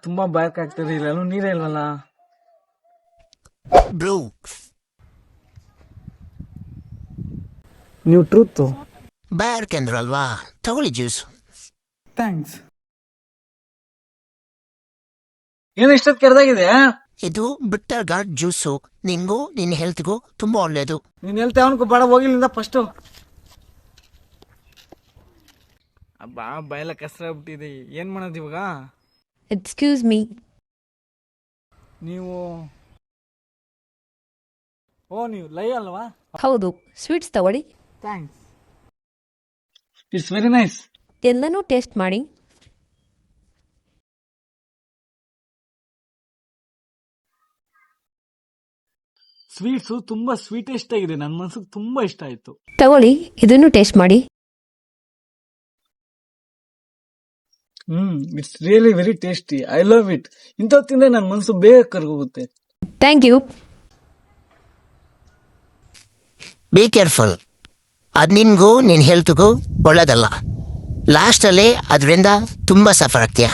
ತುಂಬಾ ಬಾಯಕ್ ಆಗ್ತದೆ, ಇಲ್ಲೂ ನೀರೇ ಇಲ್ವಲ್ಲ. ಬ್ರೋ ನೀವು ಟ್ರೂತ್. ಬಾರ್ಕಂದ್ರಲ್ವಾ, ತಗೊಳ್ಳಿ ಜ್ಯೂಸ್. ಥ್ಯಾಂಕ್ಸ್. ಏನು ಇಷ್ಟೊತ್ತು ಕೆರೆದಾಗಿದೆ? ಇದು ಬಿಟ್ಟರ್ ಗಾರ್ಡ್ ಜ್ಯೂಸು. ನಿಂಗೂ ನಿನ್ನ ಹೆಲ್ತ್ಗೂ ತುಂಬಾ ಒಳ್ಳೇದು. ನೀನ್ ಹೇಳ್ತಾ ಅವನ್ಕು ಬೇಡ, ಹೋಗಿಲ್ಲಿಂದ ಫಸ್ಟು. ಅಬ್ಬಾ ಬಾಯೆಲ್ಲ ಕಸ್ರಾಗ್ಬಿಟ್ಟಿದೆ, ಏನ್ ಮಾಡೋದು ಇವಾಗ? Excuse me. ನೀವು ನೀವು ಲೈ ಅಲ್ವಾ? ಹೌದು, ಸ್ವೀಟ್ಸ್ ತಗೊಳ್ಳಿ. Thanks, it's very nice. ಎಲ್ಲನೂ ಟೇಸ್ಟ್ ಮಾಡಿ. ಸ್ವೀಟ್ಸು ತುಂಬಾ ಸ್ವೀಟೆಸ್ಟ್ ಆಗಿದೆ, ನನ್ನ ಮನ್ಸಿಗೆ ತುಂಬಾ ಇಷ್ಟ ಆಯ್ತು. ತಗೊಳ್ಳಿ, ಇದನ್ನು ಟೇಸ್ಟ್ ಮಾಡಿ. It's really very tasty, I love it. ಇಂಥವು ತಿಂದ್ರೆ ನನ್ನ ಮನಸ್ಸು ಬೇಗ ಕರ್ಗೋಗುತ್ತೆ. Thank you. ಬಿ ಕೇರ್ಫುಲ್, ಅದು ನಿನ್ಗೂ ನಿನ್ನ ಹೆಲ್ತ್ಗೂ ಒಳ್ಳೇದಲ್ಲ. ಲಾಸ್ಟಲ್ಲಿ ಅದರಿಂದ ತುಂಬ ಸಫರ್ ಆಗ್ತೀಯ.